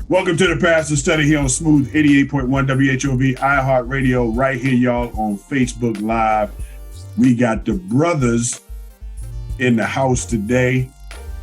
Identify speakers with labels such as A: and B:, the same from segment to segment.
A: Welcome to the Pastor Study here on Smooth 88.1 WHOV iHeartRadio right here, y'all, on Facebook Live. We got the brothers in the house today.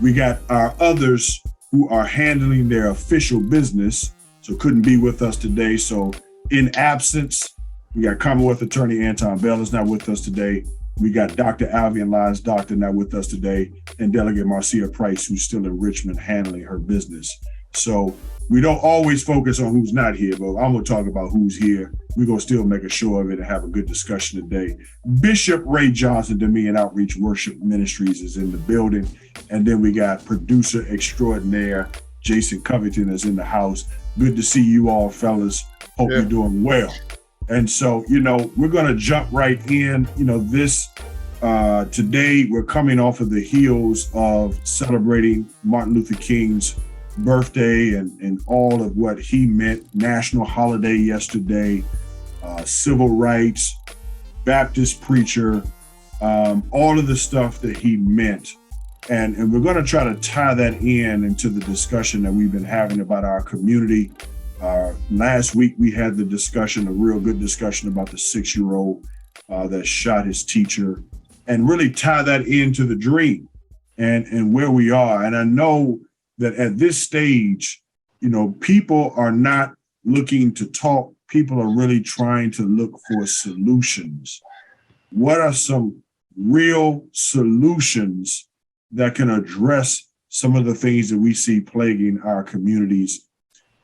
A: We got our others who are handling their official business, so couldn't be with us today. So in absence, we got Commonwealth Attorney Anton Bell is not with us today. We got Dr. Alvian Lyons Doctor not with us today, and Delegate Marcia Price, who's still in Richmond handling her business. So we don't always focus on who's not here, but I'm going to talk about who's here. We're going to still make a show of it and have a good discussion today. Bishop Ray Johnson, Dominion Outreach Worship Ministries, is in the building. And then we got producer extraordinaire Jason Covington is in the house. Good to see you all, fellas. Hope you're doing well. And so, we're going to jump right in. Today we're coming off of the heels of celebrating Martin Luther King's birthday and all of what he meant. National holiday yesterday, civil rights, Baptist preacher, all of the stuff that he meant. And we're going to try to tie that into the discussion that we've been having about our community. Last week we had a real good discussion about the 6-year-old that shot his teacher, and really tie that into the dream and where we are. And I know that at this stage, people are not looking to talk. People are really trying to look for solutions. What are some real solutions that can address some of the things that we see plaguing our communities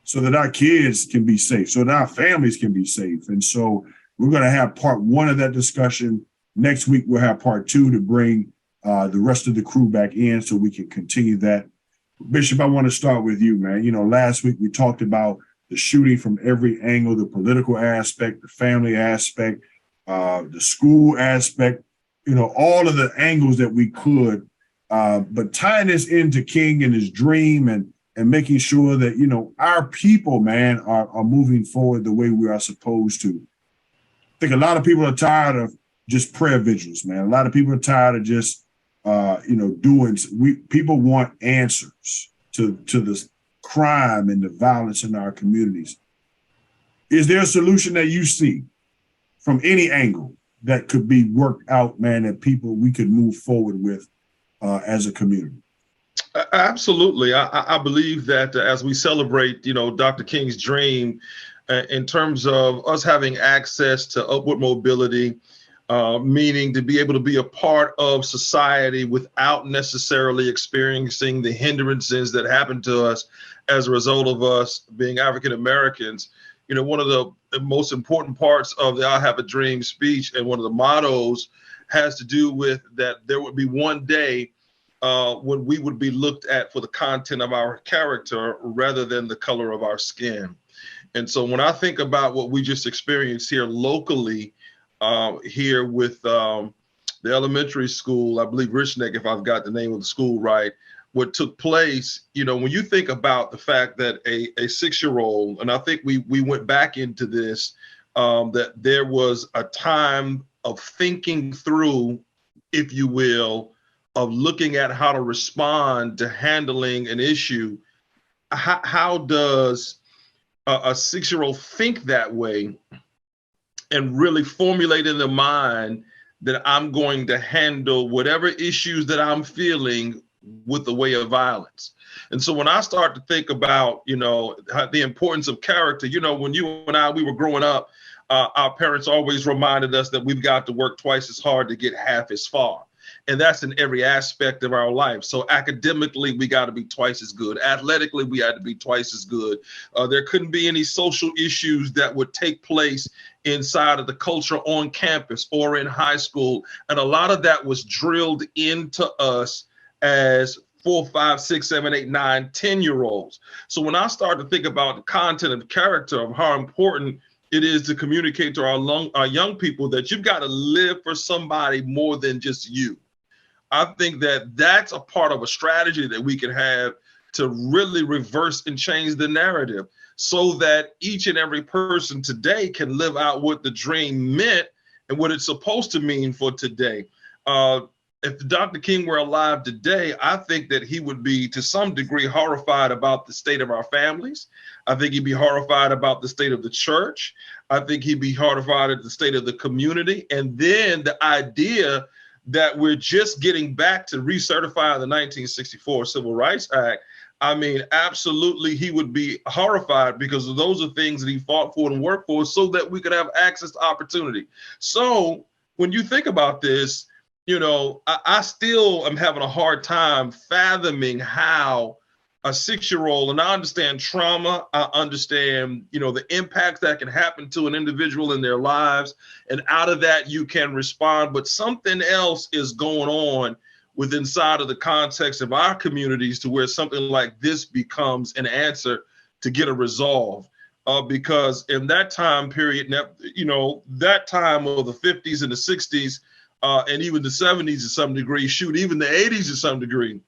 A: so that our kids can be safe, so that our families can be safe? And so we're going to have part one of that discussion. Next week, we'll have part two to bring the rest of the crew back in so we can continue that. Bishop, I want to start with you, man. Last week we talked about the shooting from every angle, the political aspect, the family aspect, the school aspect, all of the angles that we could. But tying this into King and his dream and making sure that, our people, man, are moving forward the way we are supposed to. I think a lot of people are tired of just prayer vigils, man. A lot of people are tired of just people want answers to the crime and the violence in our communities. Is there a solution that you see from any angle that could be worked out, man, that we could move forward with as a community?
B: Absolutely. I believe that as we celebrate, Dr. King's dream, in terms of us having access to upward mobility, meaning to be able to be a part of society without necessarily experiencing the hindrances that happen to us as a result of us being African Americans. One of the most important parts of the I Have a Dream speech, and one of the mottos, has to do with that there would be one day when we would be looked at for the content of our character rather than the color of our skin. And so when I think about what we just experienced here locally, here with the elementary school, I believe Richneck, if I've got the name of the school right, what took place, when you think about the fact that a 6-year-old, and I think we went back into this, that there was a time of thinking through, if you will, of looking at how to respond to handling an issue. How does a 6-year-old think that way and really formulate in their mind that I'm going to handle whatever issues that I'm feeling with the way of violence? And so when I start to think about, the importance of character, when you and we were growing up, our parents always reminded us that we've got to work twice as hard to get half as far. And that's in every aspect of our life. So academically, we got to be twice as good. Athletically, we had to be twice as good. There couldn't be any social issues that would take place inside of the culture on campus or in high school. And a lot of that was drilled into us as 4, 5, 6, 7, 8, 9, 10-year-olds. So when I start to think about the content of character, of how important it is to communicate to our young people that you've got to live for somebody more than just you. I think that that's a part of a strategy that we can have to really reverse and change the narrative so that each and every person today can live out what the dream meant and what it's supposed to mean for today. if Dr. King were alive today, I think that he would be to some degree horrified about the state of our families. I think he'd be horrified about the state of the church. I think he'd be horrified at the state of the community. And then the idea that we're just getting back to recertify the 1964 Civil Rights Act. I mean, absolutely, he would be horrified because those are things that he fought for and worked for so that we could have access to opportunity. So when you think about this, I still am having a hard time fathoming how a 6-year-old, and I understand trauma, I understand, the impact that can happen to an individual in their lives, and out of that you can respond, but something else is going on inside of the context of our communities to where something like this becomes an answer to get a resolve. Because in that time period, that time of the 50s and the 60s, and even the 70s to some degree, shoot, even the 80s to some degree,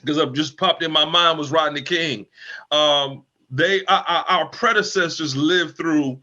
B: because I've just popped in my mind was Rodney King. Our predecessors lived through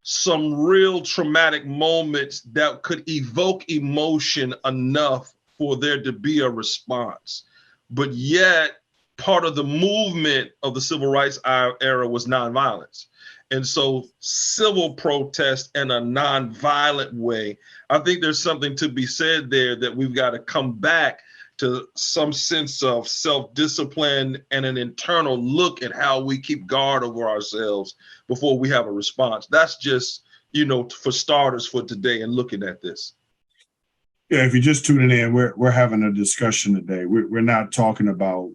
B: some real traumatic moments that could evoke emotion enough for there to be a response. But yet, part of the movement of the civil rights era was nonviolence. And so civil protest in a nonviolent way, I think there's something to be said there that we've got to come back to some sense of self-discipline and an internal look at how we keep guard over ourselves before we have a response. That's just, for starters for today and looking at this.
A: Yeah, if you're just tuning in, we're having a discussion today. We're not talking about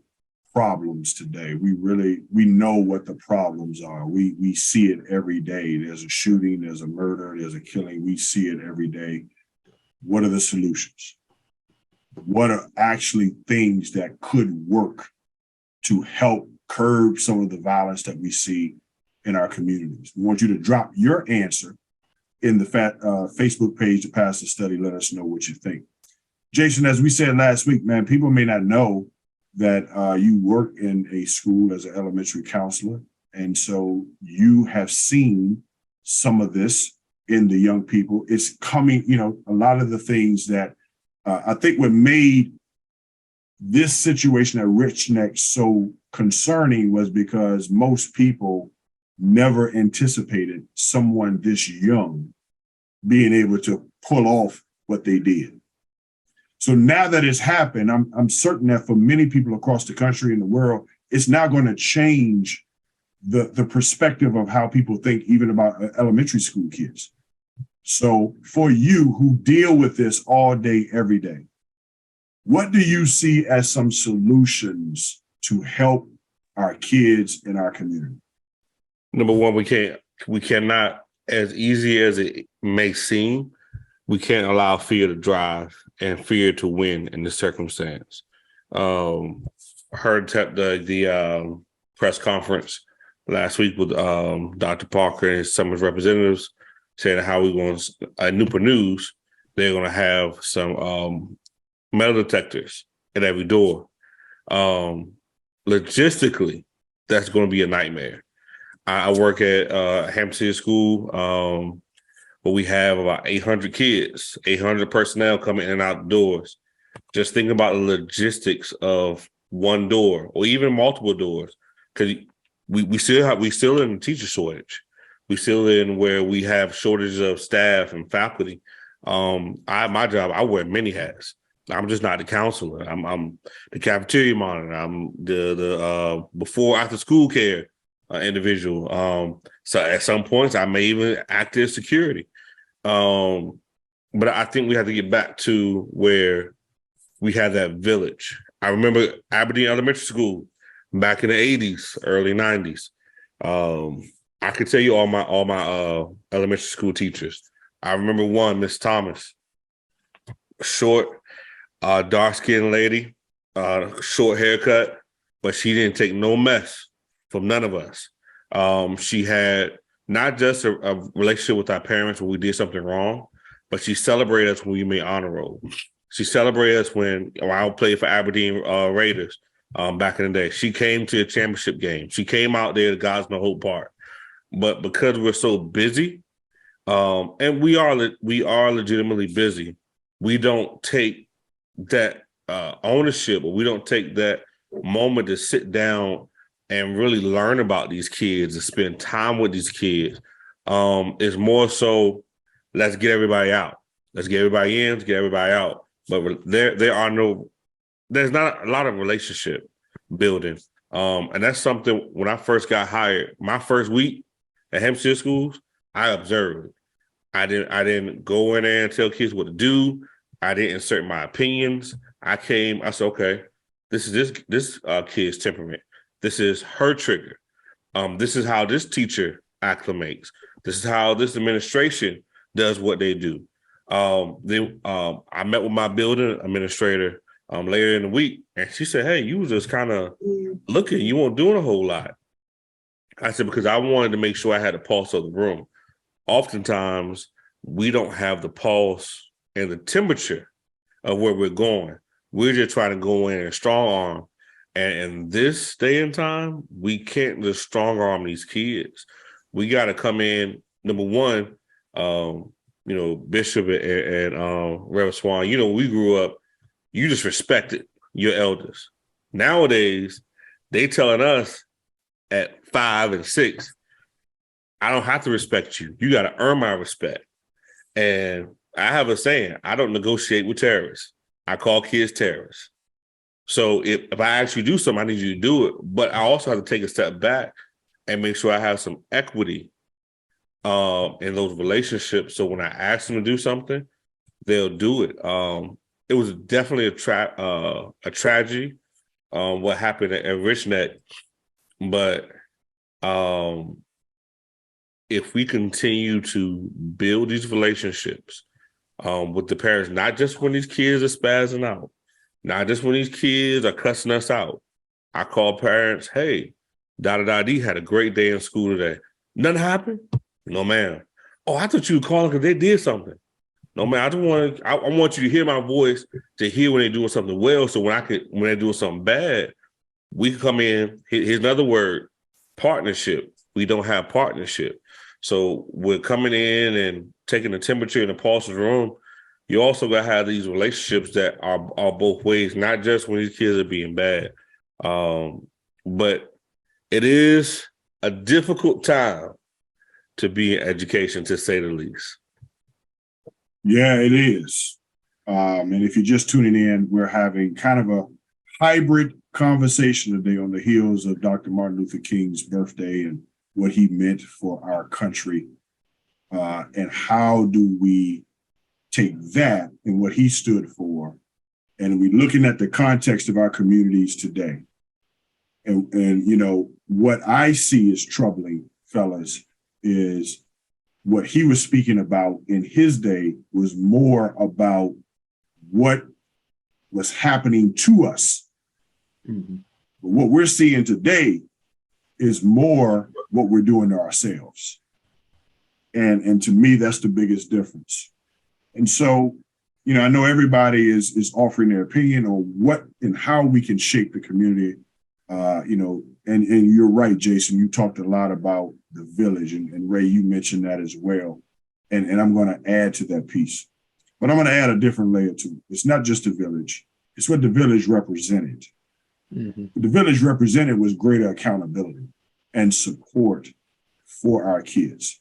A: problems today. We know what the problems are. We see it every day. There's a shooting, there's a murder, there's a killing. We see it every day. What are the solutions? What are actually things that could work to help curb some of the violence that we see in our communities? We want you to drop your answer in the Facebook page, The Pastor Study. Let us know what you think. Jason, as we said last week, man, people may not know that you work in a school as an elementary counselor. And so you have seen some of this in the young people. It's coming, a lot of the things that I think what made this situation at Richneck so concerning was because most people never anticipated someone this young being able to pull off what they did. So now that it's happened, I'm certain that for many people across the country and the world, it's now going to change the perspective of how people think even about elementary school kids. So for you who deal with this all day, every day, what do you see as some solutions to help our kids in our community?
C: Number one, we cannot, as easy as it may seem, we can't allow fear to drive and fear to win in this circumstance. Heard the press conference last week with Dr. Parker and some of his representatives saying how we're going to, at Newport News, they're going to have some metal detectors at every door. Logistically, that's going to be a nightmare. I work at Hampton School, where we have about 800 kids, 800 personnel coming in and out the doors. Just think about the logistics of one door or even multiple doors, because we still in a teacher shortage. We still in where we have shortages of staff and faculty. My job, I wear many hats. I'm just not the counselor. I'm the cafeteria monitor. I'm the before after school care individual. So at some points I may even act as security. But I think we have to get back to where we had that village. I remember Aberdeen Elementary School back in the 80s, early 90s. I could tell you all my elementary school teachers. I remember one, Miss Thomas, short, dark-skinned lady, short haircut, but she didn't take no mess from none of us. She had not just a relationship with our parents when we did something wrong, but she celebrated us when we made honor roll. She celebrated us when I played for Aberdeen Raiders back in the day. She came to a championship game. She came out there to God's No Hope Park. But because we're so busy, and we are legitimately busy, we don't take that ownership, or we don't take that moment to sit down and really learn about these kids and spend time with these kids, it's more so, let's get everybody out. Let's get everybody in, let's get everybody out. But there's not a lot of relationship building. And that's something, when I first got hired, my first week at Hampshire schools, I observed. I didn't go in there and tell kids what to do. I didn't insert my opinions. I said, okay, this is this kid's temperament. This is her trigger. This is how this teacher acclimates. This is how this administration does what they do. I met with my building administrator later in the week, and she said, hey, you was just kind of looking, you weren't doing a whole lot. I said, because I wanted to make sure I had the pulse of the room. Oftentimes, we don't have the pulse and the temperature of where we're going. We're just trying to go in and strong arm. And in this day and time, we can't just strong arm these kids. We got to come in, number one, Bishop and Reverend Swan, we grew up, you just respected your elders. Nowadays, they telling us at 5 and 6, I don't have to respect you. You got to earn my respect. And I have a saying, I don't negotiate with terrorists. I call kids terrorists. So if I actually do something, I need you to do it. But I also have to take a step back and make sure I have some equity in those relationships. So when I ask them to do something, they'll do it. It was definitely a tragedy, what happened at Richneck. But if we continue to build these relationships with the parents, not just when these kids are spazzing out, not just when these kids are cussing us out. I call parents, hey, da-da-da-dee had a great day in school today. Nothing happened? No, ma'am. Oh, I thought you were calling because they did something. No, man, I want you to hear my voice, to hear when they're doing something well, so when they're doing something bad, we can come in. Here's another word, partnership. We don't have partnership. So we're coming in and taking the temperature and the pulse of the room. You also got to have these relationships that are both ways, not just when these kids are being bad. But it is a difficult time to be in education, to say the least.
A: Yeah, it is. And if you're just tuning in, we're having kind of a hybrid conversation today on the heels of Dr. Martin Luther King's birthday and what he meant for our country. And how do we take that and what he stood for, and we're looking at the context of our communities today. And what I see is troubling, fellas, is what he was speaking about in his day was more about what was happening to us. Mm-hmm. But what we're seeing today is more what we're doing to ourselves. And to me, that's the biggest difference. And so, I know everybody is offering their opinion on what and how we can shape the community. And you're right, Jason, you talked a lot about the village, and Ray, you mentioned that as well. And I'm going to add to that piece, but I'm going to add a different layer to it. It's not just the village. It's what the village represented. Mm-hmm. What the village represented was greater accountability and support for our kids.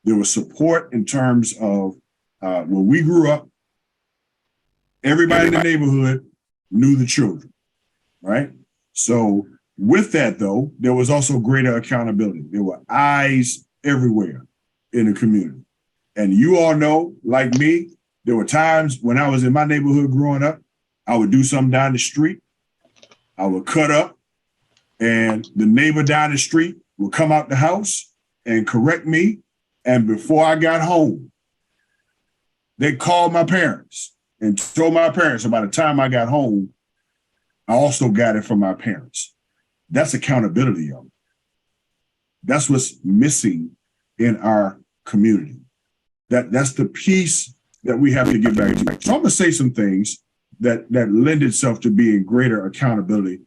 A: There was support in terms of when we grew up, everybody in the neighborhood knew the children, right? So with that, though, there was also greater accountability. There were eyes everywhere in the community. And you all know, like me, there were times when I was in my neighborhood growing up, I would do something down the street, I would cut up, and the neighbor down the street would come out the house and correct me. And before I got home, they called my parents and told my parents. And by the time I got home, I also got it from my parents. That's accountability, y'all. That's what's missing in our community. That's the piece that we have to get back to. So I'm going to say some things that lend itself to being greater accountability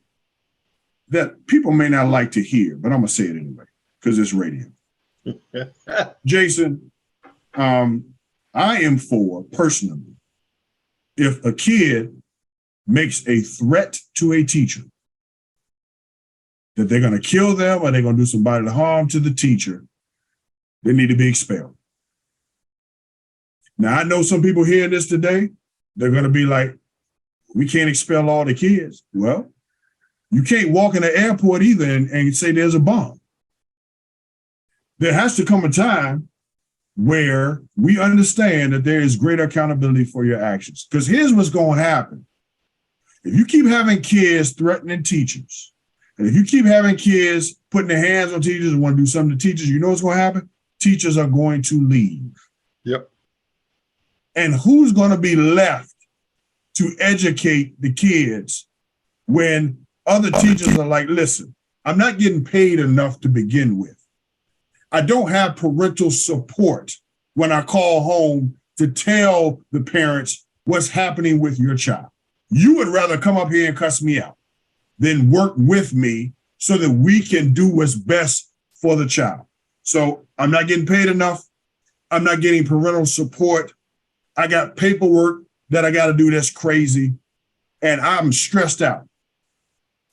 A: that people may not like to hear, but I'm going to say it anyway because it's radio. Jason, I am for, personally, if a kid makes a threat to a teacher that they're going to kill them or they're going to do some bodily harm to the teacher, they need to be expelled. Now, I know some people hearing this today, they're going to be like, we can't expel all the kids. Well, you can't walk in the airport either and say there's a bomb. There has to come a time where we understand that there is greater accountability for your actions. Because here's what's going to happen. If you keep having kids threatening teachers, and if you keep having kids putting their hands on teachers and want to do something to teachers, you know what's going to happen? Teachers are going to leave.
B: Yep.
A: And who's going to be left to educate the kids when other teachers are like, listen, I'm not getting paid enough to begin with. I don't have parental support when I call home to tell the parents what's happening with your child. You would rather come up here and cuss me out than work with me so that we can do what's best for the child. So I'm not getting paid enough. I'm not getting parental support. I got paperwork that I got to do that's crazy, and I'm stressed out.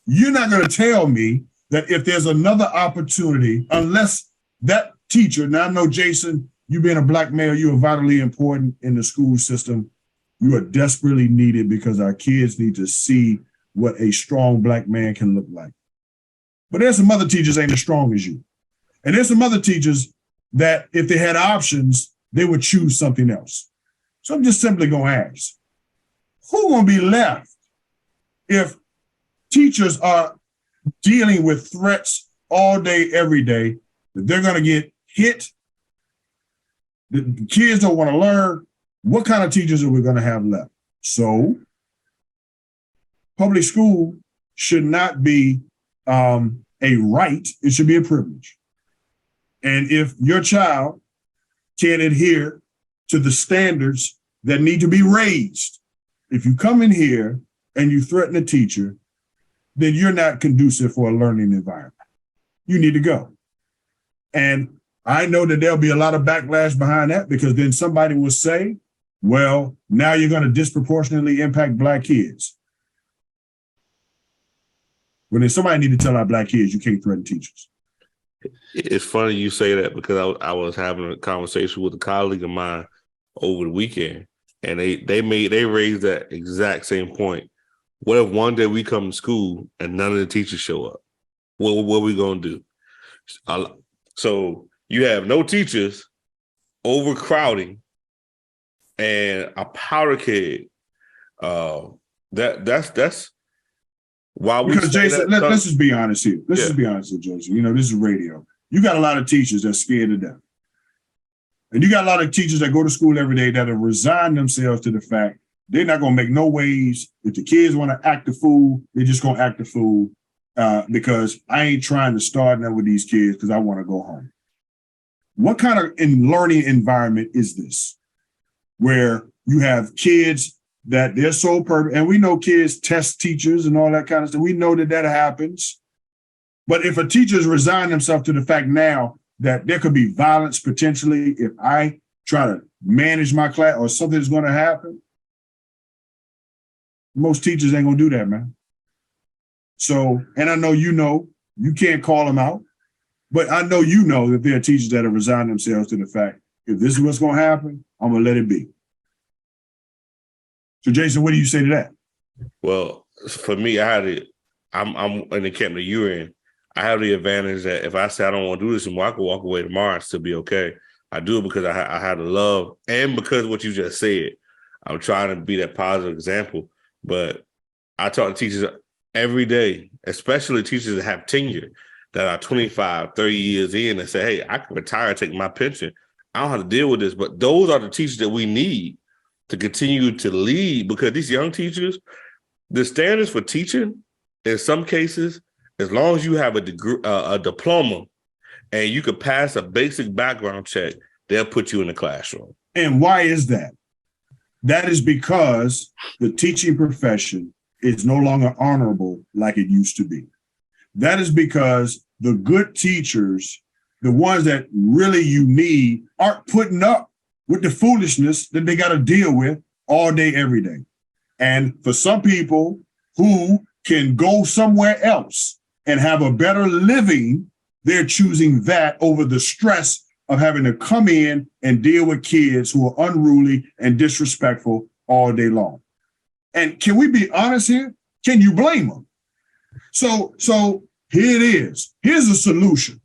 A: You're not going to tell me that if there's another opportunity, unless that teacher, now I know, Jason, you being a Black male, you are vitally important in the school system. You are desperately needed because our kids need to see what a strong Black man can look like. But there's some other teachers ain't as strong as you. And there's some other teachers that if they had options, they would choose something else. So I'm just simply going to ask, who going to be left if teachers are dealing with threats all day, every day, that they're going to get hit, the kids don't want to learn? What kind of teachers are we going to have left? So public school should not be a right, it should be a privilege. And if your child can't adhere to the standards that need to be raised, if you come in here and you threaten a teacher, then you're not conducive for a learning environment. You need to go. And I know that there'll be a lot of backlash behind that, because then somebody will say, well, now you're going to disproportionately impact Black kids. Well, then somebody need to tell our Black kids you can't threaten teachers.
C: It's funny you say that, because I was having a conversation with a colleague of mine over the weekend, and they raised that exact same point. What if one day we come to school and none of the teachers show up? What are we going to do? So you have no teachers, overcrowding, and a powder keg. That's why we. Because
A: Jason, let's just be honest here. Let's just be honest here, Jason. You know, this is radio. You got a lot of teachers that's scared to death. And you got a lot of teachers that go to school every day that have resigned themselves to the fact they're not going to make no waves. If the kids want to act a fool, they're just going to act a fool, because I ain't trying to start now with these kids because I want to go home. What kind of learning environment is this, where you have kids that their sole purpose, and we know kids test teachers and all that kind of stuff. We know that happens. But if a teacher's resigned themselves to the fact now that there could be violence potentially if I try to manage my class or something's going to happen, most teachers ain't going to do that, man. So, and I know you can't call them out, but I know that there are teachers that have resigned themselves to the fact, if this is what's going to happen, I'm going to let it be. So, Jason, what do you say to that?
C: Well, for me, I'm in the camp that you're in. I have the advantage that if I say I don't want to do this anymore, I can walk away tomorrow and still be okay. I do it because I have the love, and because of what you just said. I'm trying to be that positive example. But I talk to teachers every day, especially teachers that have tenure, that are 25, 30 years in, and say, hey, I can retire and take my pension. I don't have to deal with this. But those are the teachers that we need to continue to lead, because these young teachers, the standards for teaching, in some cases, as long as you have a degree, a diploma, and you could pass a basic background check, they'll put you in the classroom.
A: And why is that? That is because the teaching profession is no longer honorable like it used to be. That is because the good teachers, the ones that really you need, aren't putting up with the foolishness that they got to deal with all day, every day. And for some people who can go somewhere else and have a better living, they're choosing that over the stress of having to come in and deal with kids who are unruly and disrespectful all day long. And can we be honest here? Can you blame them? So here it is. Here's a solution.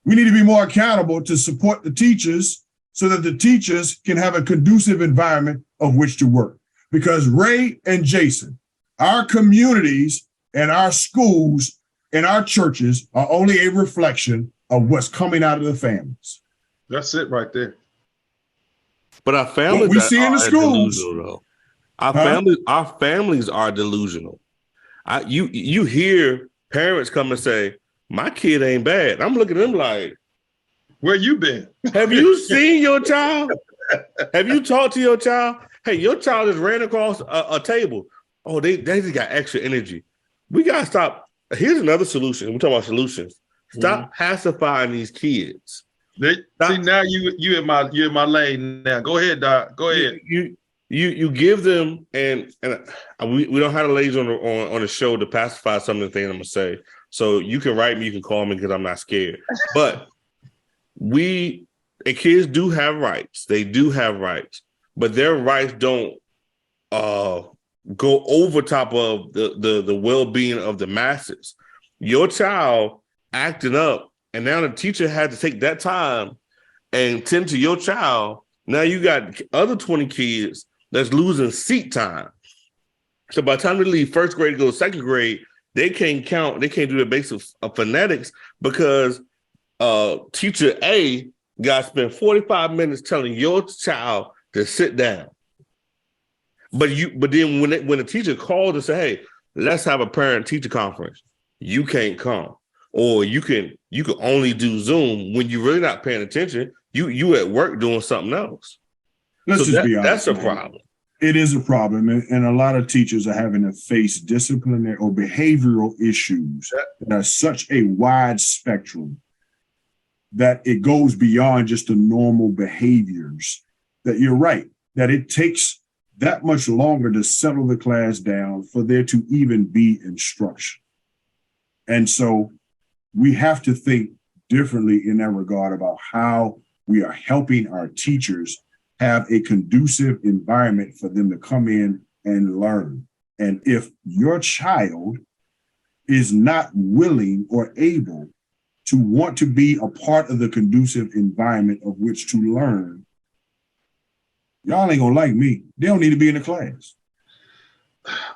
A: We need to be more accountable to support the teachers so that the teachers can have a conducive environment of which to work. Because Ray and Jason, our communities and our schools and our churches are only a reflection of what's coming out of the families.
B: That's it right there.
C: But our families
A: what we see in the schools,
C: though. Our families are delusional. You hear parents come and say, "My kid ain't bad." I'm looking at them like,
B: "Where you been?
C: Have you seen your child? Have you talked to your child? Hey, your child just ran across a table. Oh, they just got extra energy. We gotta stop." Here's another solution. We're talking about solutions. Stop pacifying these kids.
B: See, now you in my lane now. Go ahead, Doc. Go ahead.
C: You give them, and we don't have the ladies on the show to pacify some of the things I'm gonna say. So you can write me, you can call me because I'm not scared. But kids do have rights. They do have rights, but their rights don't go over top of the well-being of the masses. Your child acting up, and now the teacher had to take that time and tend to your child. Now you got other 20 kids that's losing seat time. So by the time they leave first grade to go to second grade, they can't count, they can't do the basics of phonetics because teacher A got to spend 45 minutes telling your child to sit down. But then when the teacher called and said, "Hey, let's have a parent-teacher conference," you can't come. Or you can only do Zoom when you're really not paying attention. You at work doing something else.
A: Let's just be honest.
C: That's a problem.
A: It is a problem, and a lot of teachers are having to face disciplinary or behavioral issues that are such a wide spectrum that it goes beyond just the normal behaviors. That you're right, that it takes that much longer to settle the class down for there to even be instruction. And so we have to think differently in that regard about how we are helping our teachers have a conducive environment for them to come in and learn. And if your child is not willing or able to want to be a part of the conducive environment of which to learn, y'all ain't gonna like me. They don't need to be in the class.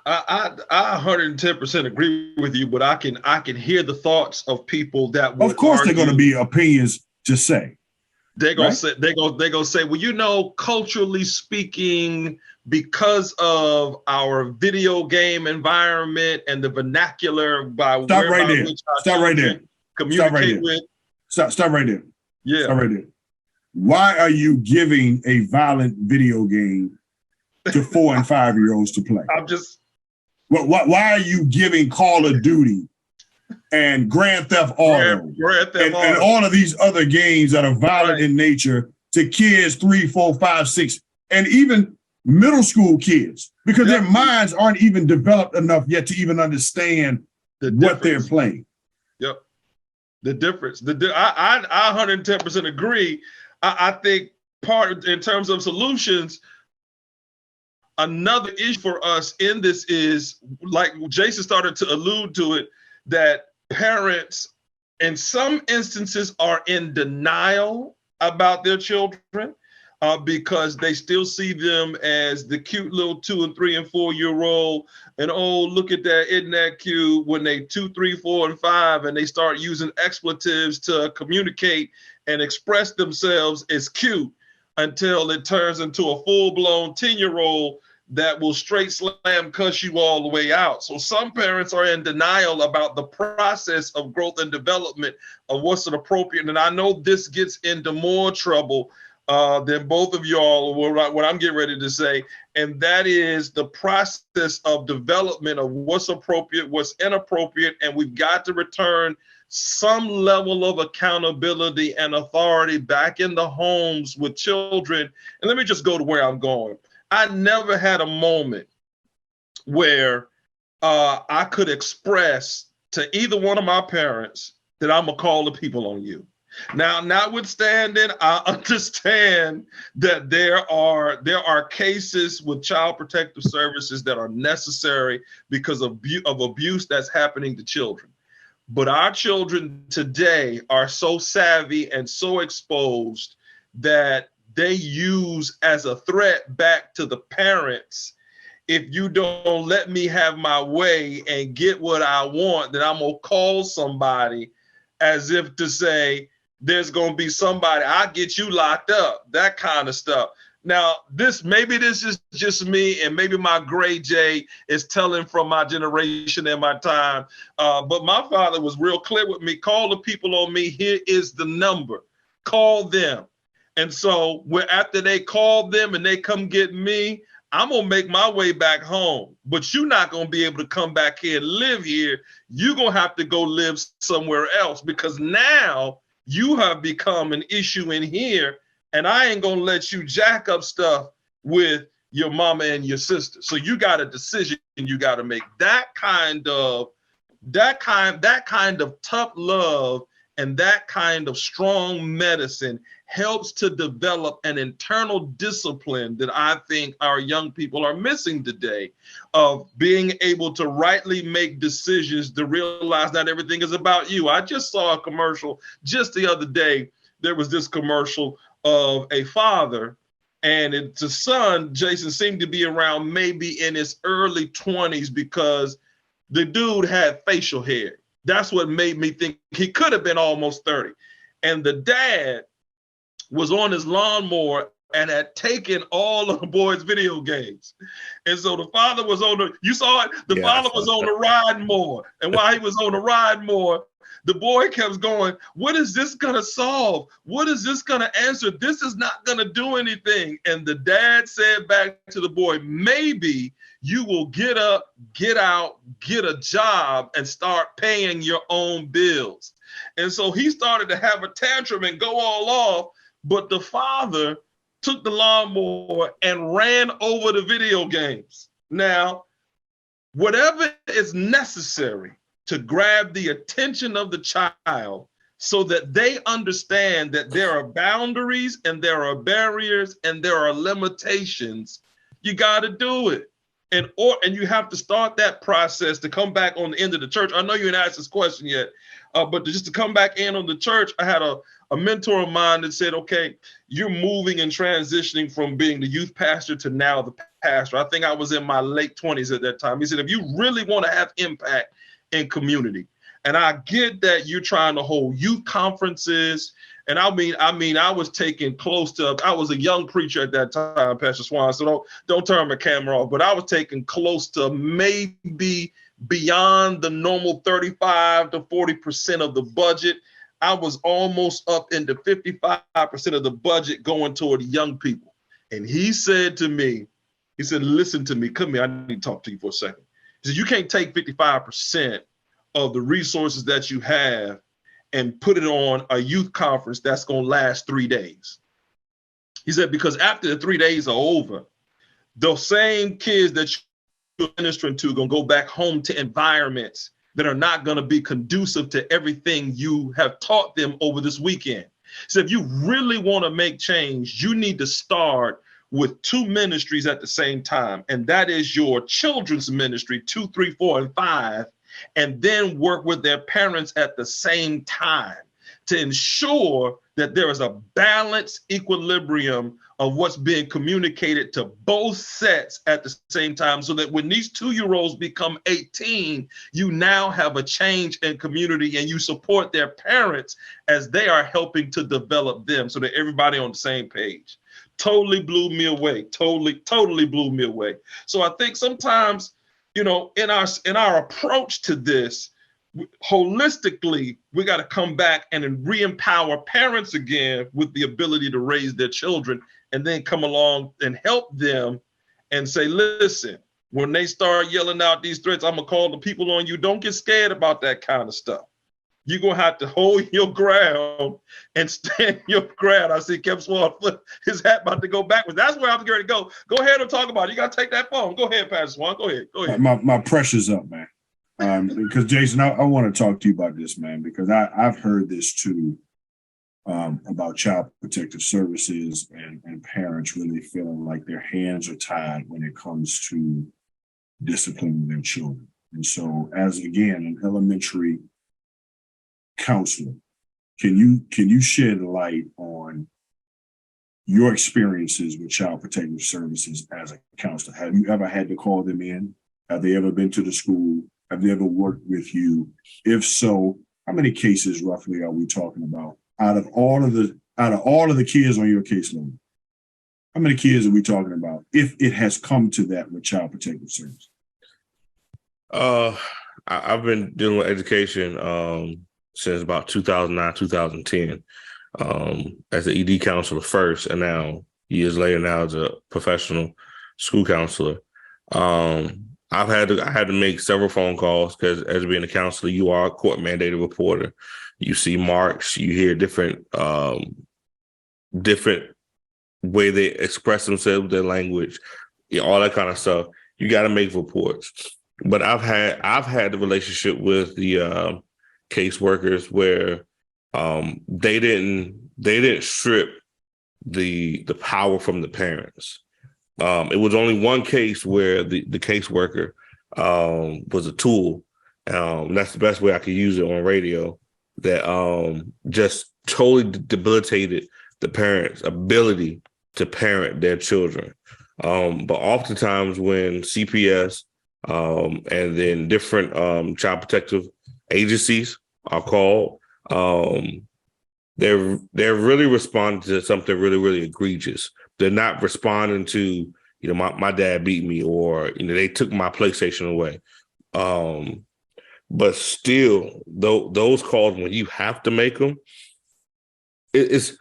B: I 110% agree with you, but I can hear the thoughts of people that would
A: of course argue, they're going to be opinions to say.
B: They're gonna say well, culturally speaking, because of our video game environment and the vernacular
A: Stop right there. Stop right there. Stop right there.
B: Yeah.
A: Stop right there. Why are you giving a violent video game to 4 and 5-year-olds to play? Why are you giving Call of Duty and Grand Theft Auto and all of these other games that are violent in nature to kids 3, 4, 5, 6, and even middle school kids, because their minds aren't even developed enough yet to even understand what they're playing?
B: Yep. The difference. I 110% agree. I think part in terms of solutions, another issue for us in this is, like Jason started to allude to it, that parents in some instances are in denial about their children because they still see them as the cute little 2 and 3 and 4-year-old, and oh, look at that, isn't that cute, when they 2, 3, 4, and 5 and they start using expletives to communicate and express themselves as cute, until it turns into a full-blown 10-year-old that will straight slam cuss you all the way out. So some parents are in denial about the process of growth and development of what's appropriate. And I know this gets into more trouble than both of y'all, what I'm getting ready to say. And that is the process of development of what's appropriate, what's inappropriate. And we've got to return some level of accountability and authority back in the homes with children. And let me just go to where I'm going. I never had a moment where I could express to either one of my parents that I'm gonna call the people on you. Now, notwithstanding, I understand that there are cases with child protective services that are necessary because of abuse that's happening to children. But our children today are so savvy and so exposed that they use as a threat back to the parents. If you don't let me have my way and get what I want, then I'm gonna call somebody, as if to say there's gonna be somebody, I'll get you locked up, that kind of stuff. Now, maybe this is just me, and maybe my gray J is telling from my generation and my time. But my father was real clear with me. Call the people on me. Here is the number. Call them. And so after they call them and they come get me, I'm going to make my way back home. But you're not going to be able to come back here and live here. You're going to have to go live somewhere else, because now you have become an issue in here. And I ain't gonna let you jack up stuff with your mama and your sister. So you got a decision you got to make. That kind of tough love and that kind of strong medicine helps to develop an internal discipline that I think our young people are missing today, of being able to rightly make decisions, to realize not everything is about you. I just saw a commercial just the other day. There was this commercial of a father, and it's a son. Jason seemed to be around maybe in his early 20s, because the dude had facial hair. That's what made me think he could have been almost 30. And the dad was on his lawnmower and had taken all of the boys' video games. And so the father was you saw it? The father was on the ride mower. And while he was on the ride mower, the boy kept going, what is this going to solve? What is this going to answer? This is not going to do anything. And the dad said back to the boy, maybe you will get up, get out, get a job, and start paying your own bills. And so he started to have a tantrum and go all off. But the father took the lawnmower and ran over the video games. Now, whatever is necessary to grab the attention of the child so that they understand that there are boundaries and there are barriers and there are limitations, you got to do it. And you have to start that process to come back on the end of the church. I know you didn't ask this question yet, but just to come back in on the church, I had a mentor of mine that said, okay, you're moving and transitioning from being the youth pastor to now the pastor. I think I was in my late 20s at that time. He said, if you really want to have impact in community, and I get that you're trying to hold youth conferences, and I was taking I was a young preacher at that time, Pastor Swan, so don't turn my camera off, but I was taking close to maybe beyond the normal 35 to 40% of the budget. I was almost up into 55% of the budget going toward young people. And he said to me, he said, listen to me, come here, I need to talk to you for a second. He said, you can't take 55% of the resources that you have and put it on a youth conference that's going to last 3 days. He said, because after the 3 days are over, those same kids that you're ministering to are going to go back home to environments that are not going to be conducive to everything you have taught them over this weekend. So if you really want to make change, you need to start with 2 ministries at the same time. And that is your children's ministry, 2, 3, 4, and 5, and then work with their parents at the same time to ensure that there is a balanced equilibrium of what's being communicated to both sets at the same time, so that when these 2-year-olds become 18, you now have a change in community and you support their parents as they are helping to develop them, so that everybody on the same page. Totally blew me away. Totally blew me away. So I think sometimes, in our approach to this, holistically, we got to come back and re-empower parents again with the ability to raise their children, and then come along and help them and say, listen, when they start yelling out these threats, I'm going to call the people on you. Don't get scared about that kind of stuff. you're going to have to hold your ground and stand your ground. I see Kevin Swan, his hat about to go backwards. That's where I'm going to go. Go ahead and talk about it. You got to take that phone. Go ahead, Pastor Swan. Go ahead.
A: My pressure's up, man. Because Jason, I want to talk to you about this, man, because I've heard this too, about child protective services and parents really feeling like their hands are tied when it comes to disciplining their children. And so, as again, an elementary counselor, can you shed light on your experiences with child protective services as a counselor? Have you ever had to call them in? Have they ever been to the school? Have they ever worked with you? If so, how many cases roughly are we talking about? Out of all of the kids on your caseload, how many kids are we talking about if it has come to that with child protective service?
C: I've been dealing with education since about 2009, 2010, as an ED counselor first, and now years later now as a professional school counselor. I had to make several phone calls because as being a counselor, you are a court mandated reporter. You see marks, you hear different way they express themselves, their language, all that kind of stuff. You got to make reports. But I've had the relationship with the caseworkers where they didn't strip the power from the parents. It was only one case where the caseworker was a tool. That's the best way I could use it on radio. That just totally debilitated the parents' ability to parent their children. But oftentimes when CPS and then different child protective agencies are called, they're really responding to something really, really egregious. They're not responding to, my dad beat me, or, they took my PlayStation away. But still, those calls, when you have to make them, it's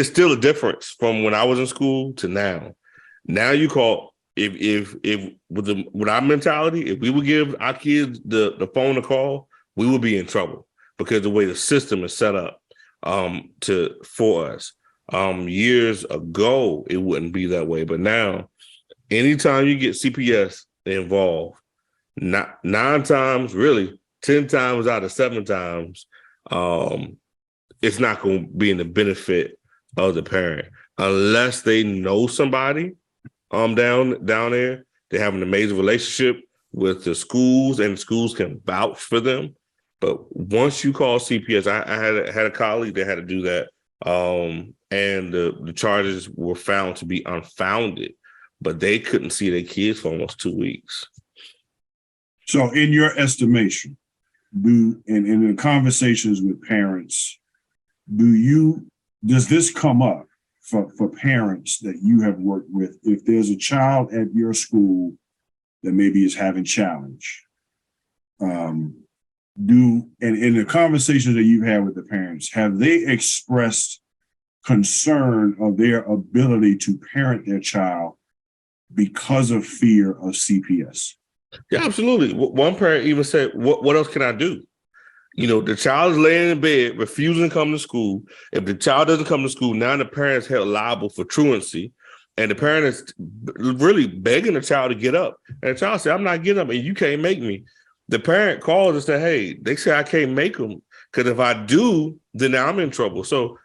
C: still a difference from when I was in school to now. Now you call, if with our mentality, if we would give our kids the phone to call, we would be in trouble because the way the system is set up for us. Years ago, it wouldn't be that way, but now, anytime you get CPS involved, 9 times, really 10 times out of 7 times, it's not going to be in the benefit of the parent unless they know somebody down there. They have an amazing relationship with the schools, and schools can vouch for them. But once you call CPS, I had a colleague that had to do that, and the charges were found to be unfounded, but they couldn't see their kids for almost 2 weeks.
A: So, in your estimation, in the conversations with parents, does this come up for parents that you have worked with? If there's a child at your school that maybe is having challenge, in the conversations that you've had with the parents, have they expressed concern of their ability to parent their child because of fear of CPS?
C: Yeah, absolutely. One parent even said, what else can I do? The child is laying in bed, refusing to come to school. If the child doesn't come to school, now the parent's held liable for truancy. And the parent is really begging the child to get up. And the child said, I'm not getting up, and you can't make me. The parent calls and said, hey, they say I can't make them, because if I do, then now I'm in trouble. So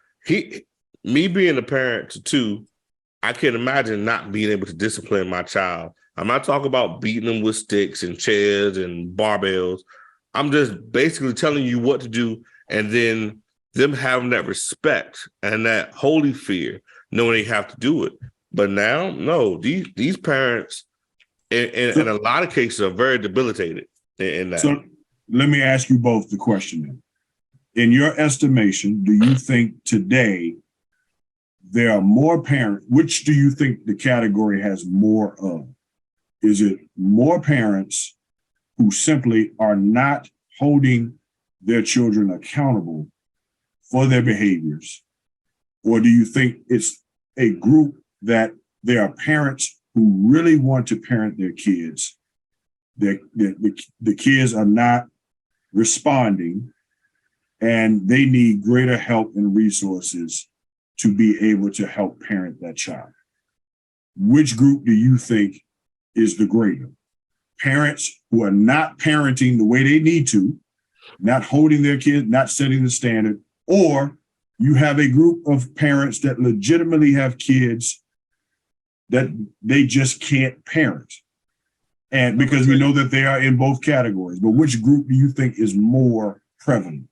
C: me being a parent to 2, I can't imagine not being able to discipline my child. I'm not talking about beating them with sticks and chairs and barbells. I'm just basically telling you what to do, and then them having that respect and that holy fear, knowing they have to do it. But now, no, these parents, in a lot of cases, are very debilitated in that.
A: So let me ask you both the question then. In your estimation, do you think today there are more parents? Which do you think the category has more of? Is it more parents who simply are not holding their children accountable for their behaviors? Or do you think it's a group that there are parents who really want to parent their kids? The kids are not responding, and they need greater help and resources to be able to help parent that child. Which group do you think is the greater? Parents who are not parenting the way they need to, not holding their kids, not setting the standard, or you have a group of parents that legitimately have kids that they just can't parent. And because we know that they are in both categories, but which group do you think is more prevalent?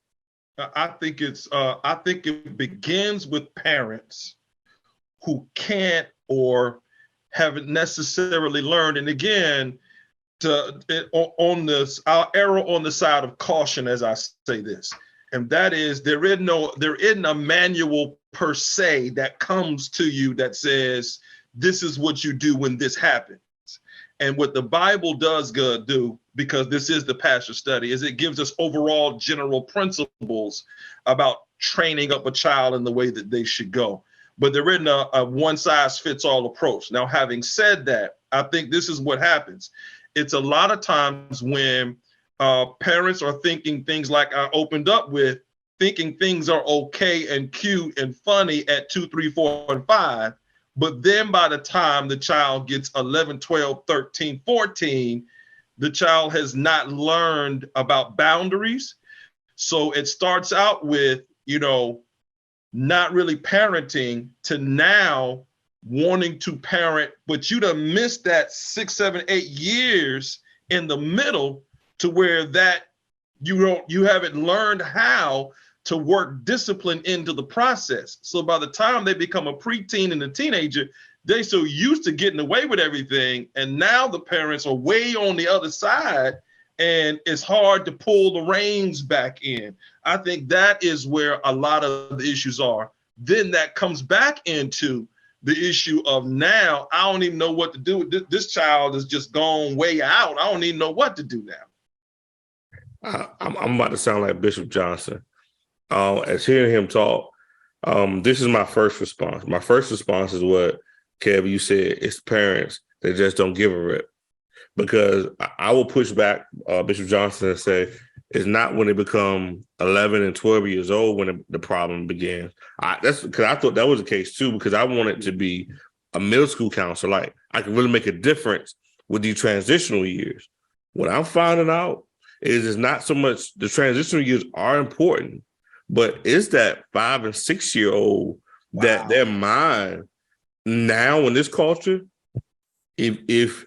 B: I think it begins with parents who can't or haven't necessarily learned. And again, I'll err on the side of caution as I say this, and that is there isn't a manual per se that comes to you that says this is what you do when this happens. And what the Bible does do, because this is the pastor study, is it gives us overall general principles about training up a child in the way that they should go. But there isn't a one-size-fits-all approach. Now, having said that, I think this is what happens. It's a lot of times when parents are thinking things like I opened up with, thinking things are okay and cute and funny at 2, 3, 4, and 5. But then by the time the child gets 11, 12, 13, 14, the child has not learned about boundaries. So it starts out with, not really parenting to now wanting to parent, but you done missed that 6, 7, 8 years in the middle to where that you haven't learned how to work discipline into the process. So by the time they become a preteen and a teenager, they're so used to getting away with everything. And now the parents are way on the other side and it's hard to pull the reins back in. I think that is where a lot of the issues are. Then that comes back into the issue of now, I don't even know what to do. This child is just gone way out. I don't even know what to do now.
C: I'm about to sound like Bishop Johnson. As hearing him talk, this is my first response. My first response is what, Kev, you said, it's parents that just don't give a rip. Because I will push back Bishop Johnson and say, it's not when they become 11 and 12 years old when the problem begins. That's because I thought that was the case too, because I wanted to be a middle school counselor. Like I can really make a difference with these transitional years. What I'm finding out is it's not so much the transitional years are important, but it's that 5 and 6 year old that their mind now in this culture, if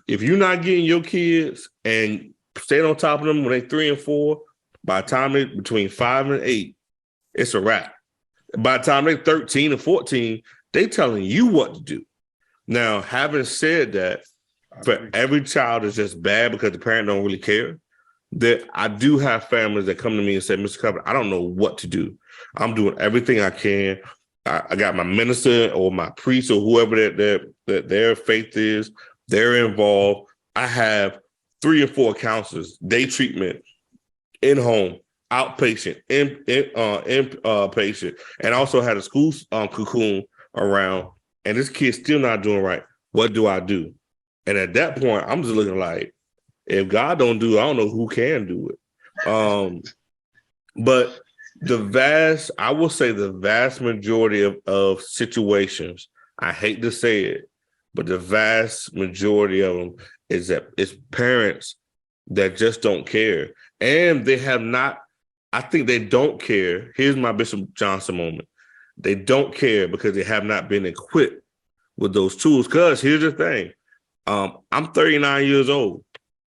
C: you're not getting your kids and staying on top of them when they're 3 and 4, by the time they're between 5 and 8, it's a wrap. By the time they're 13 and 14, they telling you what to do. Now, having said that, for every child is just bad because the parent don't really care, that I do have families that come to me and say, Mr. Cover, I don't know what to do. I'm doing everything I can. I got my minister or my priest or whoever that their faith is. They're involved. I have 3 or 4 counselors, day treatment, in home, outpatient, inpatient, and also had a school cocoon around. And this kid's still not doing right. What do I do? And at that point, I'm just looking like, if God don't do it, I don't know who can do it. But I will say the vast majority of situations, I hate to say it, but the vast majority of them is that it's parents that just don't care. And they have not, I think they don't care. Here's my Bishop Johnson moment. They don't care because they have not been equipped with those tools. Because here's the thing. I'm 39 years old.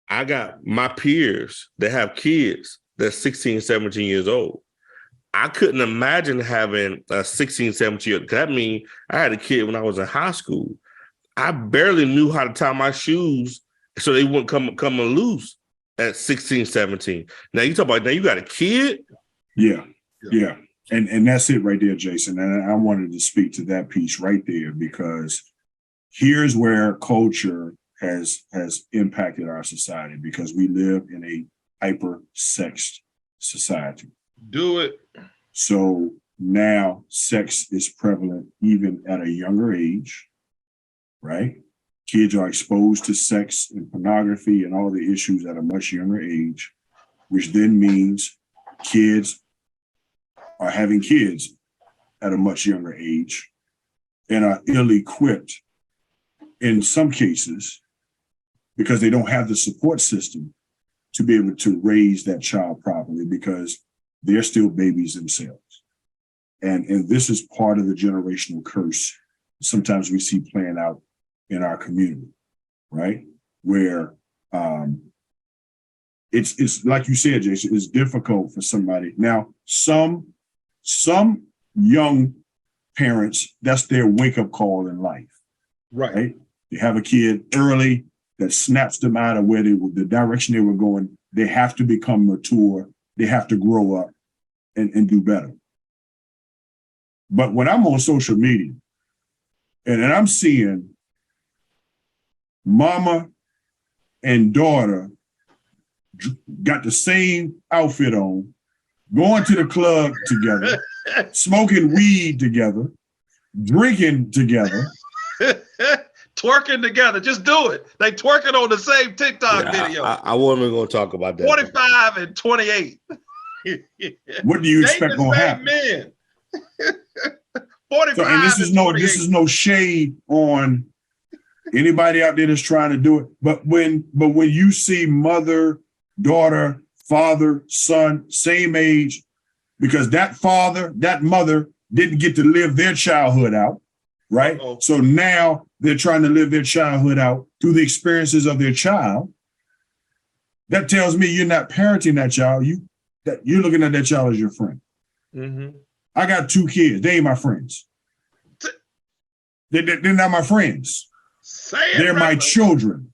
C: I got my peers that have kids that's 16, 17 years old. I couldn't imagine having a 16, 17 year old. That means I had a kid when I was in high school. I barely knew how to tie my shoes so they wouldn't come loose at 16, 17. Now you talk about, now you got a kid?
A: Yeah. And that's it right there, Jason. And I wanted to speak to that piece right there because here's where culture has impacted our society because we live in a hyper-sexed society.
B: Do it.
A: So now sex is prevalent even at a younger age, right? Kids are exposed to sex and pornography and all the issues at a much younger age, which then means kids are having kids at a much younger age and are ill-equipped in some cases because they don't have the support system to be able to raise that child properly because they're still babies themselves. And this is part of the generational curse sometimes we see playing out in our community, right? Where it's like you said, Jason, it's difficult for somebody. Now, some young parents, that's their wake-up call in life. Right? They have a kid early that snaps them out of where the direction they were going. They have to become mature. They have to grow up and do better. But when I'm on social media and I'm seeing mama and daughter got the same outfit on, going to the club together, smoking weed together, drinking together,
B: twerking together. Just do it. They twerking on the same TikTok video.
C: I wasn't going to talk about that.
B: 45 and 28.
A: What do you expect going to happen?
B: Men. 45
A: and this is no shade on anybody out there that's trying to do it. But when you see mother, daughter, father, son, same age, because that father, that mother didn't get to live their childhood out, right? Uh-oh. So now they're trying to live their childhood out through the experiences of their child. That tells me you're not parenting that child. You're looking at that child as your friend. Mm-hmm. I got 2 kids. They ain't my friends. They're not my friends. They're my children.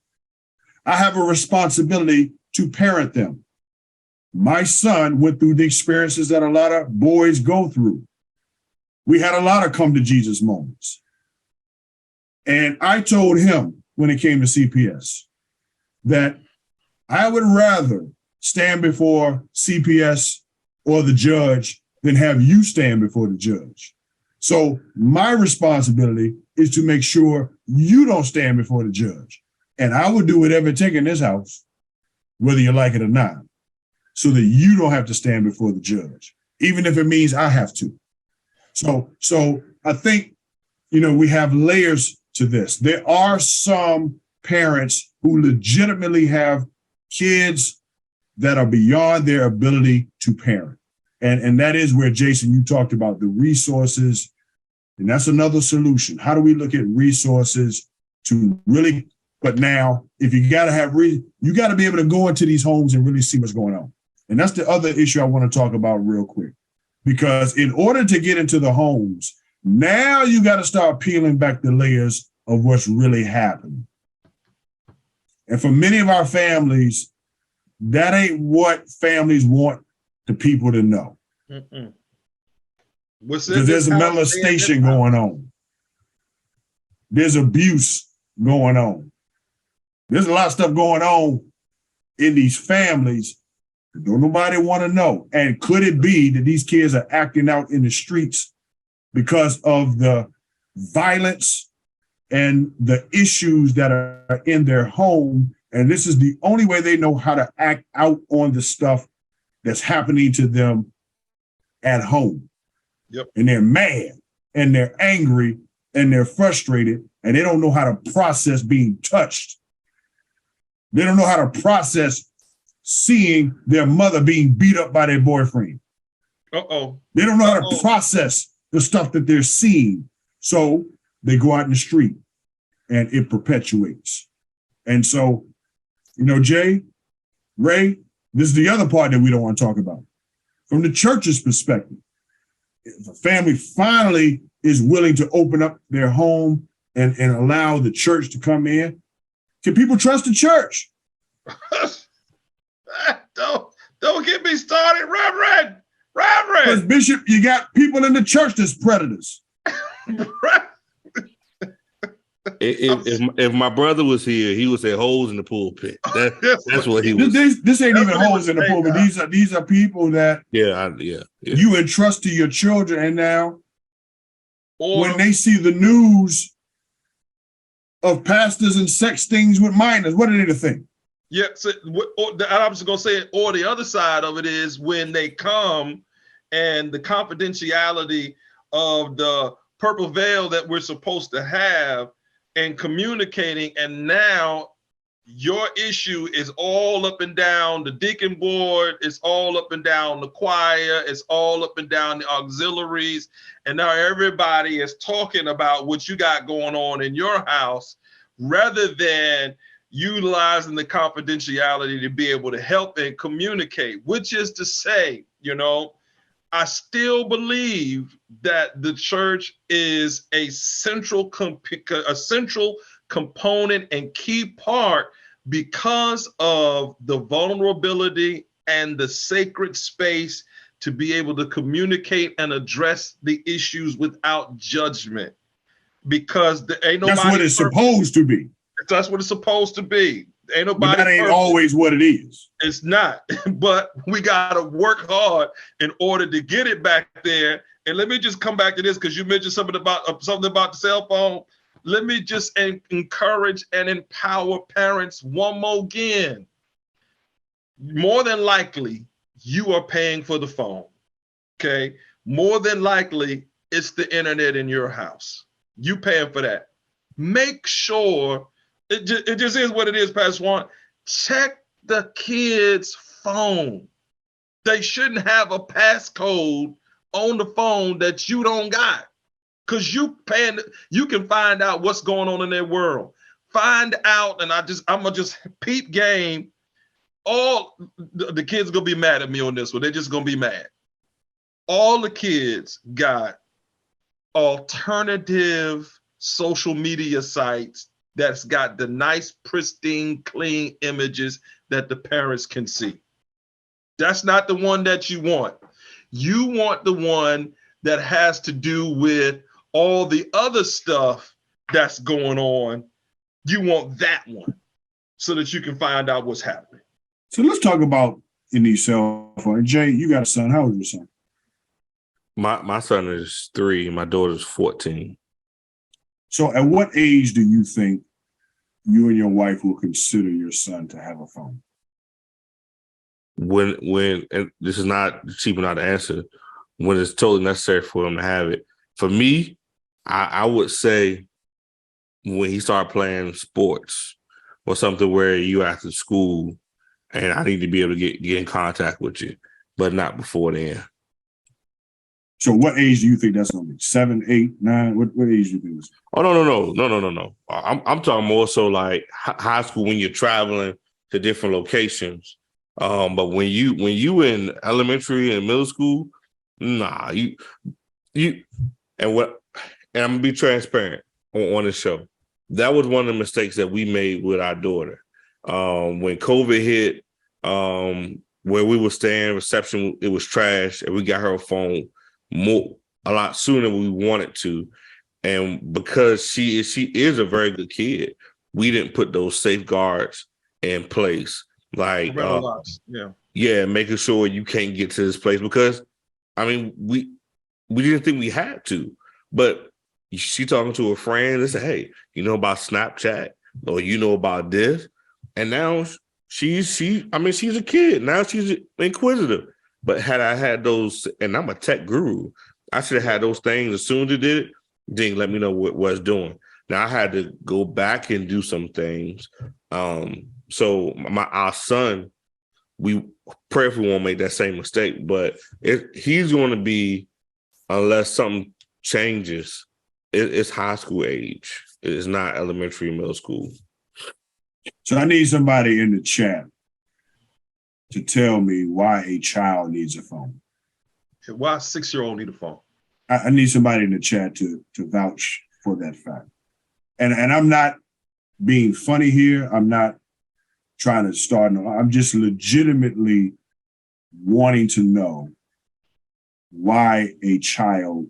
A: I have a responsibility to parent them. My son went through the experiences that a lot of boys go through. We had a lot of come to Jesus moments. And I told him when it came to CPS that I would rather stand before CPS or the judge than have you stand before the judge. So my responsibility is to make sure you don't stand before the judge. And I will do whatever it takes in this house, whether you like it or not, so that you don't have to stand before the judge, even if it means I have to. So I think, we have layers to this. There are some parents who legitimately have kids that are beyond their ability to parent. And that is where, Jason, you talked about the resources, and that's another solution. How do we look at resources to really, but now, if you got to have, you got to be able to go into these homes and really see what's going on. And that's the other issue I want to talk about real quick. Because in order to get into the homes, now you got to start peeling back the layers of what's really happening. And for many of our families, that ain't what families want the people to know. Because there's a molestation going on. There's abuse going on. There's a lot of stuff going on in these families that don't nobody want to know. And could it be that these kids are acting out in the streets because of the violence and the issues that are in their home? And this is the only way they know how to act out on the stuff that's happening to them at home. Yep. And they're mad and they're angry and they're frustrated and they don't know how to process being touched. They don't know how to process seeing their mother being beat up by their boyfriend. Uh-oh. They don't know how to process the stuff that they're seeing. So they go out in the street and it perpetuates. And so, Jay, Ray, this is the other part that we don't want to talk about. From the church's perspective, if a family finally is willing to open up their home and allow the church to come in, can people trust the church?
B: Don't get me started, Reverend.
A: Because Bishop, you got people in the church that's predators.
C: If my brother was here, he would say holes in the pulpit. That's what he was.
A: This ain't even holes in the pulpit. These are people that you entrust to your children, and now when they see the news of pastors and sex things with minors, what are they to think?
B: Yeah, so, I was going to say, or the other side of it is when they come and the confidentiality of the purple veil that we're supposed to have and communicating, and now your issue is all up and down the deacon board, it's all up and down the choir, it's all up and down the auxiliaries, and now everybody is talking about what you got going on in your house rather than utilizing the confidentiality to be able to help and communicate, which is to say, I still believe that the church is a central component and key part because of the vulnerability and the sacred space to be able to communicate and address the issues without judgment. Because ain't nobody.
A: That's what it's supposed to be.
B: That's what it's supposed to be. Ain't nobody.
A: But that ain't always what it is.
B: It's not. But we gotta work hard in order to get it back there. And let me just come back to this because you mentioned something about the cell phone. Let me just encourage and empower parents one more again. More than likely, you are paying for the phone. Okay. More than likely, it's the internet in your house. You paying for that. Make sure it just is what it is, Pastor Juan. Check the kid's phone. They shouldn't have a passcode on the phone that you don't got. Because you can find out what's going on in their world. Find out, and I'm gonna just peep game. All the kids gonna be mad at me on this one. They're just gonna be mad. All the kids got alternative social media sites that's got the nice, pristine, clean images that the parents can see. That's not the one that you want. You want the one that has to do with all the other stuff that's going on. You want that one so that you can find out what's happening.
A: So let's talk about in these cell phones. Jay, you got a son. How old is your son?
C: My son is 3. My daughter's 14.
A: So at what age do you think you and your wife will consider your son to have a phone?
C: When and this is not cheap enough to answer, when it's totally necessary for him to have it. For me, I would say when he started playing sports or something where you after school and I need to be able to get in contact with you, but not before then.
A: So what age do you think that's going to be? 7, 8, 9? What age do you think?
C: Oh, no. I'm talking more so like high school when you're traveling to different locations. But when you in elementary and middle school, nah, you and I'm gonna be transparent on the show. That was one of the mistakes that we made with our daughter. When COVID hit, where we were staying, reception, it was trash, and we got her a phone a lot sooner than we wanted to. And because she is a very good kid, we didn't put those safeguards in place. Like making sure you can't get to this place because we didn't think we had to. But she talking to a friend and said, hey, you know about Snapchat or you know about this? And now she's a kid. Now she's inquisitive. But had I had those, and I'm a tech guru, I should have had those things as soon as it did it, didn't let me know what it's doing. Now I had to go back and do some things. So our son, we prayerfully won't make that same mistake, but he's going to be, unless something changes, it's high school age. It's not elementary, middle school.
A: So I need somebody in the chat to tell me why a child needs a phone.
B: Why a 6-year-old need a phone?
A: I need somebody in the chat to vouch for that fact. And I'm not being funny here. I'm not trying to start. I'm just legitimately wanting to know why a child.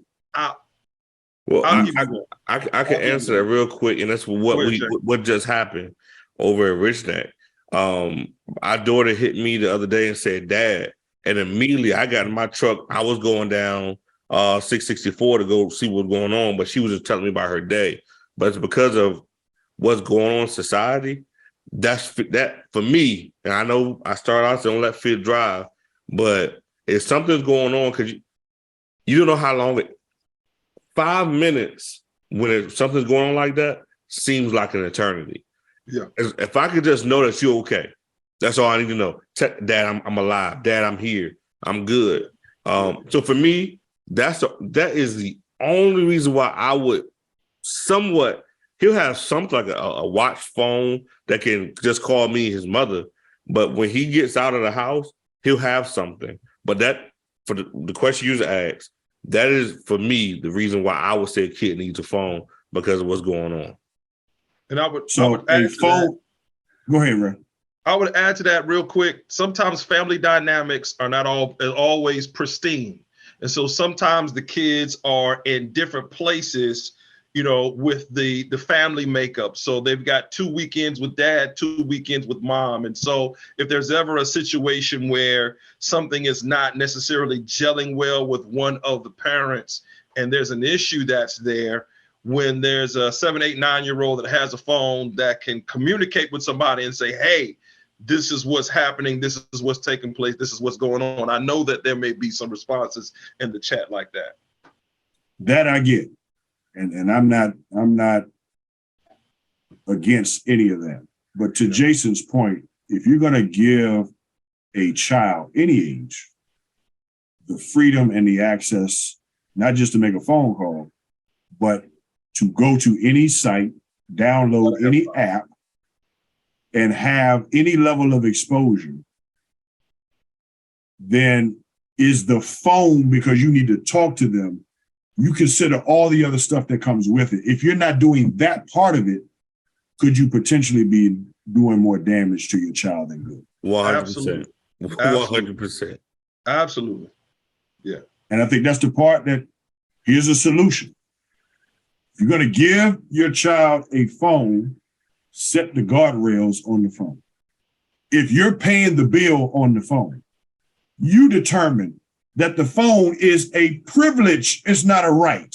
C: Well, I can answer that real quick, and that's what just happened over at Richneck. Our daughter hit me the other day and said, "Dad," and immediately I got in my truck. I was going down 664 to go see what's going on, but she was just telling me about her day. But it's because of what's going on in society. that's that for me. And I know I started out saying don't let fear drive, but if something's going on, because you don't know how long 5 minutes when something's going on like that seems like an eternity.
B: Yeah.
C: If I could just know that you're okay, that's all I need to know. Dad, I'm alive. Dad, I'm here. I'm good. So for me, that is the only reason why I would somewhat. He'll have something like a watch phone that can just call me his mother. But when he gets out of the house, he'll have something. But that, for the question you asked, that is, for me, the reason why I would say a kid needs a phone, because of what's going on.
B: And I would
A: a phone. Go ahead, Ray.
B: I would add to that real quick. Sometimes family dynamics are not always pristine. And so sometimes the kids are in different places, with the family makeup. So they've got 2 weekends with dad, 2 weekends with mom. And so if there's ever a situation where something is not necessarily gelling well with one of the parents, and there's an issue that's there, when there's a 7, 8, 9-year-old that has a phone that can communicate with somebody and say, hey, this is what's happening. This is what's taking place. This is what's going on. I know that there may be some responses in the chat like that.
A: That I get. And I'm not against any of that. But to Jason's point, if you're going to give a child, any age, the freedom and the access, not just to make a phone call, but to go to any site, download any app, and have any level of exposure, then is the phone, because you need to talk to them, you consider all the other stuff that comes with it. If you're not doing that part of it, could you potentially be doing more damage to your child than good?
C: 100%. 100%.
B: Absolutely. Yeah.
A: And I think that's the part that, here's a solution. If you're going to give your child a phone, set the guardrails on the phone. If you're paying the bill on the phone, you determine that the phone is a privilege, it's not a right.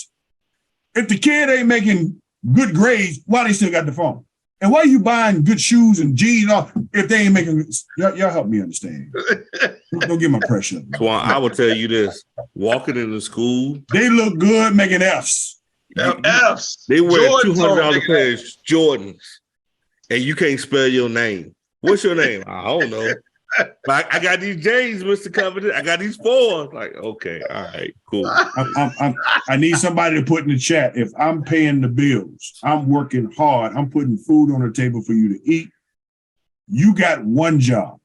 A: If the kid ain't making good grades, why they still got the phone? And why are you buying good shoes and jeans if they ain't making, y'all help me understand. Don't get my pressure.
C: Well, I will tell you this, walking into school.
A: They look good making Fs.
B: Fs.
C: They wear
B: Jordans
C: $200 pairs, Jordans, and you can't spell your name. What's your name? I don't know. I got these J's, Mr. Covington. I got these 4s. Like, okay, all right, cool.
A: I need somebody to put in the chat. If I'm paying the bills, I'm working hard, I'm putting food on the table for you to eat, you got one job.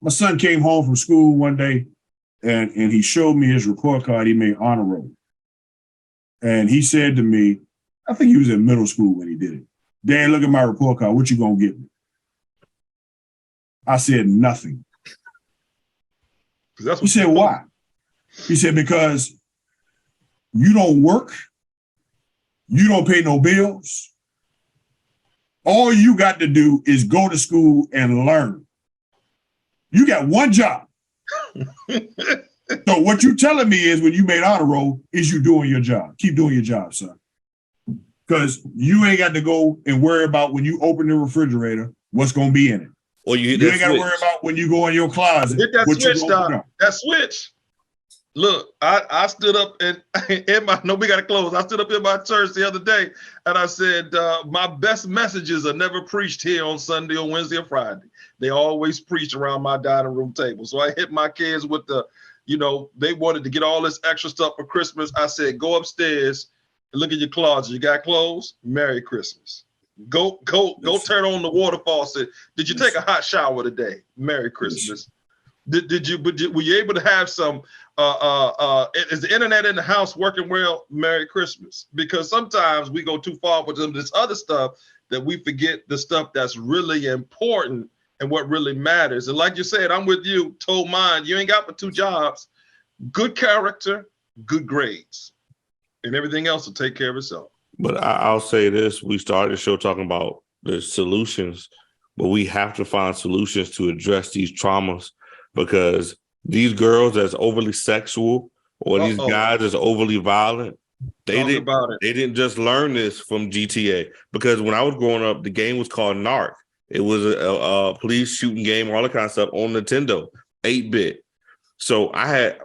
A: My son came home from school one day and he showed me his report card. He made honor roll. And he said to me, I think he was in middle school when he did it. Dad, look at my report card. What you gonna get me? I said nothing. He said, why? He said, because you don't work, you don't pay no bills. All you got to do is go to school and learn. You got one job. So what you telling me is when you made honor roll is you doing your job. Keep doing your job, son. Because you ain't got to go and worry about when you open the refrigerator, what's going to be in it.
C: Or you
A: ain't got to worry about when you go in your closet.
B: Hit that switch, Doc. That switch. Look, I stood up in my, no, we got to close. I stood up in my church the other day and I said, my best messages are never preached here on Sunday or Wednesday or Friday. They always preach around my dining room table. So I hit my kids with the, they wanted to get all this extra stuff for Christmas. I said, go upstairs and look at your closet. You got clothes? Merry Christmas. Go turn on the water faucet. Did you take a hot shower today? Merry Christmas. Were you able to have some is the internet in the house working well? Merry Christmas. Because sometimes we go too far with this other stuff that we forget the stuff that's really important and what really matters. And like you said, I'm with you. Told mine, you ain't got but 2 jobs. Good character, good grades, and everything else will take care of itself.
C: But I'll say this, we started the show talking about the solutions, but we have to find solutions to address these traumas, because these girls that's overly sexual or these guys that's overly violent,
B: Talk about it.
C: They didn't just learn this from GTA, because when I was growing up, the game was called Narc. It was a police shooting game, all that kind of stuff on Nintendo, 8-bit. So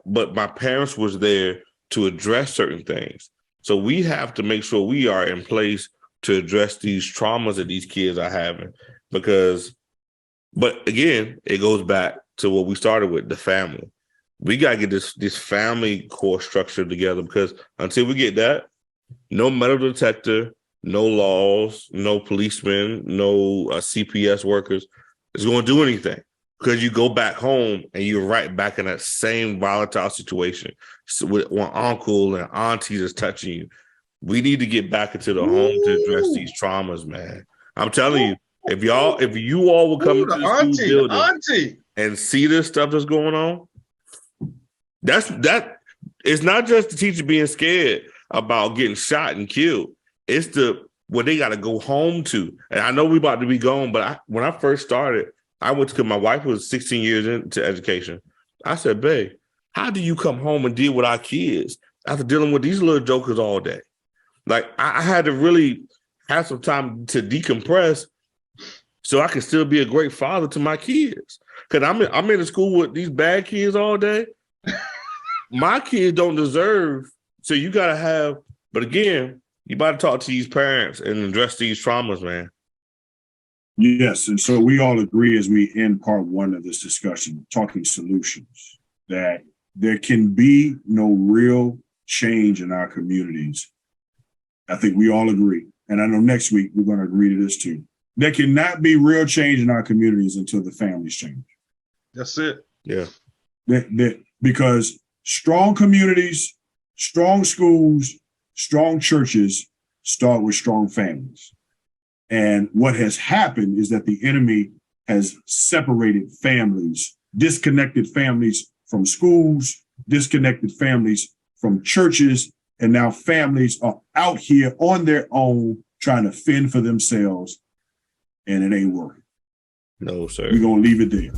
C: but my parents was there to address certain things. So we have to make sure we are in place to address these traumas that these kids are having, but again, it goes back to what we started with, the family. We got to get this family core structure together, because until we get that, no metal detector, no laws, no policemen, no CPS workers is going to do anything, because you go back home and you're right back in that same volatile situation with one uncle and auntie that's touching you. We need to get back into the home to address these traumas, man. I'm telling you, if you all will come into the school building and see this stuff that's going on, that it's not just the teacher being scared about getting shot and killed. It's what they got to go home to. And I know we about to be gone, but when I first started, I went because my wife was 16 years into education. I said, babe, how do you come home and deal with our kids after dealing with these little jokers all day? Like, I had to really have some time to decompress so I can still be a great father to my kids. Because I'm in the school with these bad kids all day. My kids don't deserve, so you got to have, but again, you got to talk to these parents and address these traumas, man.
A: Yes, and so we all agree as we end part one of this discussion, talking solutions, that there can be no real change in our communities. I think we all agree, and I know next week we're going to agree to this too. There cannot be real change in our communities until the families change.
B: That's it.
C: Yeah.
A: Because strong communities, strong schools, strong churches start with strong families. And what has happened is that the enemy has separated families, disconnected families from schools, disconnected families from churches, and now families are out here on their own trying to fend for themselves, and it ain't working.
C: No, sir.
A: We're going to leave it there.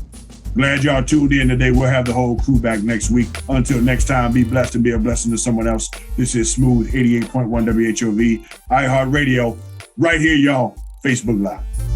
A: Glad y'all tuned in today. We'll have the whole crew back next week. Until next time, be blessed and be a blessing to someone else. This is Smooth 88.1 WHOV, iHeartRadio, right here, y'all. Facebook Live.